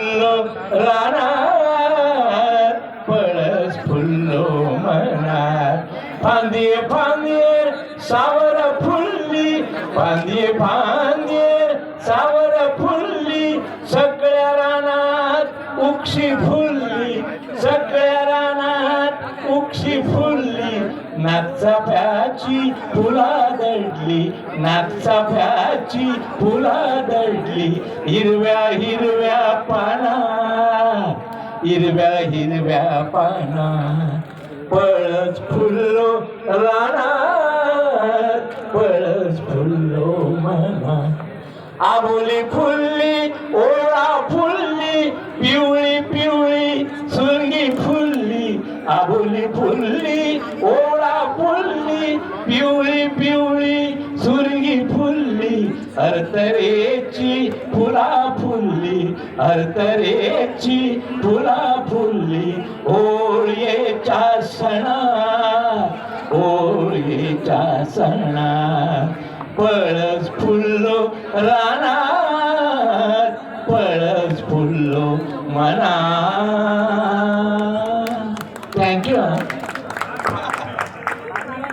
फुल्लो रानात पळस फुल्लो मनात फांदीये फांदीये सावर फुलली फांदीये फांदीये सावर फुलली सगळ्या रानात उक्षी फुलली सगळ्या रानात उक्षी फुलली नागचाफ्याची फुला दडली नागचाफ्याची फुला दडली हिरव्या हिरव्या पाना हिरव्या हिरव्या पाना पळस फुल्लो रानात पळस फुल्लो मनात आबोली फुलली ओळा फुलली पिवळी पिवळी सुरगी फुलली आबोली फुलली ओळा फुलली पिवळी पिवळी सुरगी फुलली अरतरेची फुला फुलली अरतरेची फुला फुलली ओळीच्या सणा ओळीच्या सणा पळस फुल्लो रानात पळस फुल्लो मनात